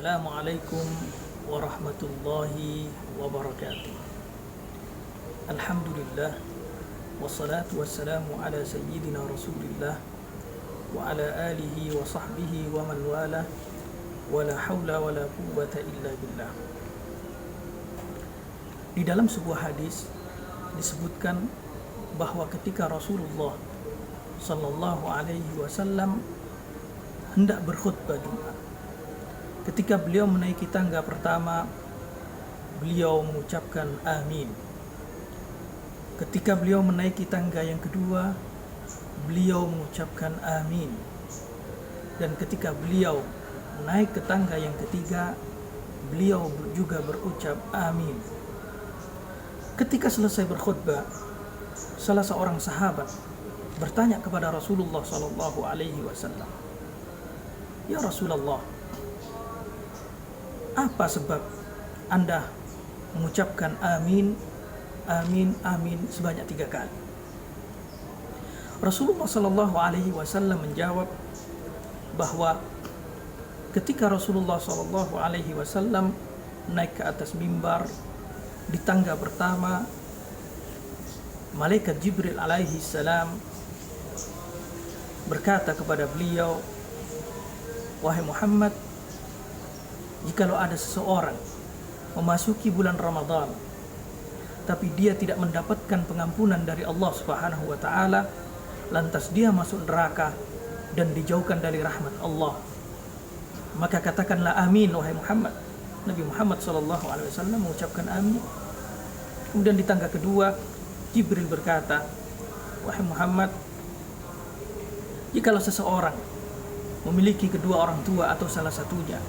Assalamualaikum warahmatullahi wabarakatuh. Alhamdulillah, wassalatu wassalamu ala sayyidina Rasulillah wa ala alihi wa sahbihi wa man wala, wa la hawla wa la quwwata illa billah. Di dalam sebuah hadis disebutkan bahwa ketika Rasulullah sallallahu alaihi wasallam hendak berkhutbah Jumat, ketika beliau menaiki tangga pertama, beliau mengucapkan amin. Ketika beliau menaiki tangga yang kedua, beliau mengucapkan amin. Dan ketika beliau naik ke tangga yang ketiga, beliau juga berucap amin. Ketika selesai berkhutbah, salah seorang sahabat bertanya kepada Rasulullah sallallahu alaihi wasallam, "Ya Rasulullah, apa sebab Anda mengucapkan amin, amin, amin sebanyak 3 kali?" Rasulullah sallallahu alaihi wasallam menjawab bahwa ketika Rasulullah sallallahu alaihi wasallam naik ke atas mimbar di tangga pertama, malaikat Jibril alaihi salam berkata kepada beliau, "Wahai Muhammad, jikalau ada seseorang memasuki bulan Ramadan tapi dia tidak mendapatkan pengampunan dari Allah Subhanahu wa taala, lantas dia masuk neraka dan dijauhkan dari rahmat Allah, maka katakanlah amin wahai Muhammad." Nabi Muhammad sallallahu alaihi wasallam mengucapkan amin. Kemudian di tangga kedua, Jibril berkata, "Wahai Muhammad, jikalau seseorang memiliki kedua orang tua atau salah satunya,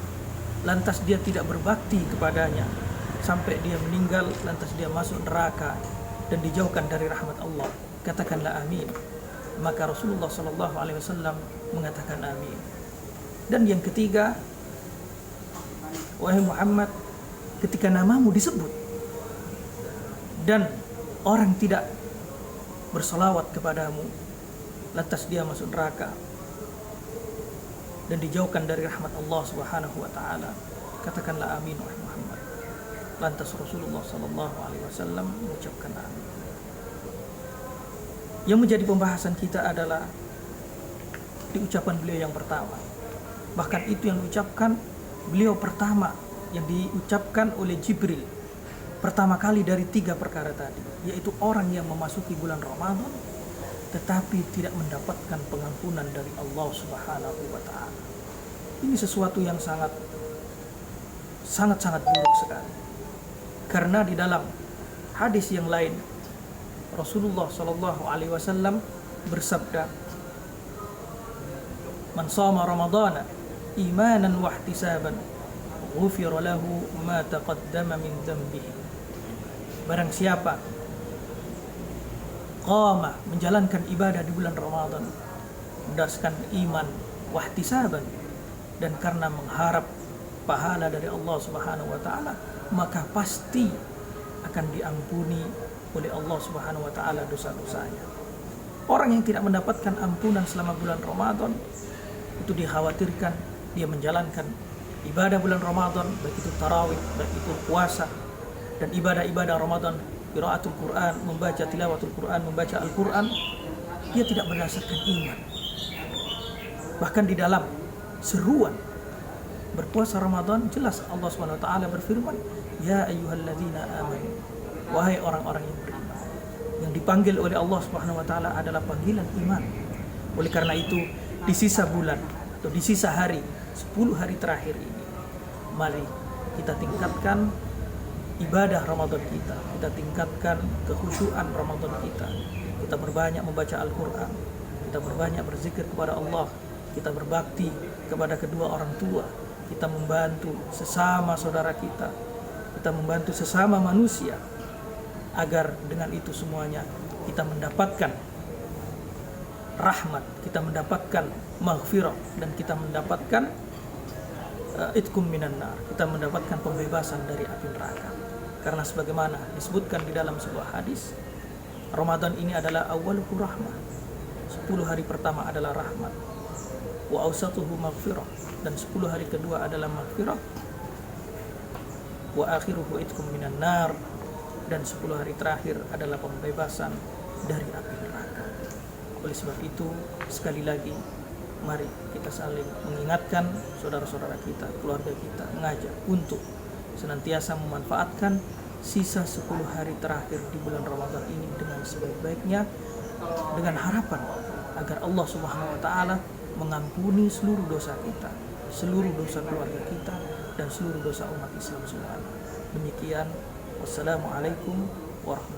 lantas dia tidak berbakti kepadanya sampai dia meninggal, lantas dia masuk neraka dan dijauhkan dari rahmat Allah, katakanlah amin." Maka Rasulullah sallallahu alaihi wasallam mengatakan amin. Dan yang ketiga, "Wahai Muhammad, ketika namamu disebut dan orang tidak bersolawat kepadamu, lantas dia masuk neraka dan dijauhkan dari rahmat Allah Subhanahu wa taala, katakanlah amin wahai Muhammad." Lantas Rasulullah sallallahu alaihi wasallam mengucapkan amin. Yang menjadi pembahasan kita adalah di ucapan beliau yang pertama. Bahkan itu yang diucapkan beliau pertama, yang diucapkan oleh Jibril pertama kali dari 3 perkara tadi, yaitu orang yang memasuki bulan Ramadan tetapi tidak mendapatkan pengampunan dari Allah Subhanahu wa taala. Ini sesuatu yang sangat buruk sekali. Karena di dalam hadis yang lain Rasulullah sallallahu alaihi wasallam bersabda, "Man shoma ramadhana imanan wa ihtisaban, ghufira lahu ma taqaddama min dhanbihi." Barang siapa qama, menjalankan ibadah di bulan Ramadan berdasarkan iman, wahtisaban, dan karena mengharap pahala dari Allah Subhanahu wa taala, maka pasti akan diampuni oleh Allah Subhanahu wa taala dosa-dosanya. Orang yang tidak mendapatkan ampunan selama bulan Ramadan, itu dikhawatirkan dia menjalankan ibadah bulan Ramadan, baik itu tarawih, baik itu puasa, dan ibadah-ibadah Ramadan, qiraatul Quran, membaca tilawatul Quran, membaca Al-Quran, dia tidak berdasarkan iman. Bahkan di dalam seruan berpuasa Ramadan, jelas Allah Subhanahu wa taala berfirman, "Ya ayyuhalladzina amanu," wahai orang-orang yang beriman. Yang dipanggil oleh Allah Subhanahu wa taala adalah panggilan iman. Oleh karena itu, di sisa bulan atau di sisa hari, 10 hari terakhir ini, mari kita tingkatkan ibadah Ramadan kita tingkatkan kekhusyuan Ramadan kita berbanyak membaca Al-Quran, kita berbanyak berzikir kepada Allah, kita berbakti kepada kedua orang tua, kita membantu sesama saudara kita membantu sesama manusia, agar dengan itu semuanya kita mendapatkan rahmat, kita mendapatkan maghfirah, dan kita mendapatkan itkum minan nar, kita mendapatkan pembebasan dari api neraka. Karena sebagaimana disebutkan di dalam sebuah hadis, Ramadan ini adalah awwaluhu rahmah, 10 hari pertama adalah rahmat, wa awsatuhu maghfirah, dan 10 hari kedua adalah maghfirah, wa akhiruhu itqum minan nar, dan 10 hari terakhir adalah pembebasan dari api neraka. Oleh sebab itu, sekali lagi mari kita saling mengingatkan saudara-saudara kita, keluarga kita, mengajak untuk senantiasa memanfaatkan sisa 10 hari terakhir di bulan Ramadan ini dengan sebaik-baiknya, dengan harapan agar Allah Subhanahu wa taala mengampuni seluruh dosa kita, seluruh dosa keluarga kita, dan seluruh dosa umat Islam semuanya. Demikian, wassalamualaikum warahmatullahi wabarakatuh.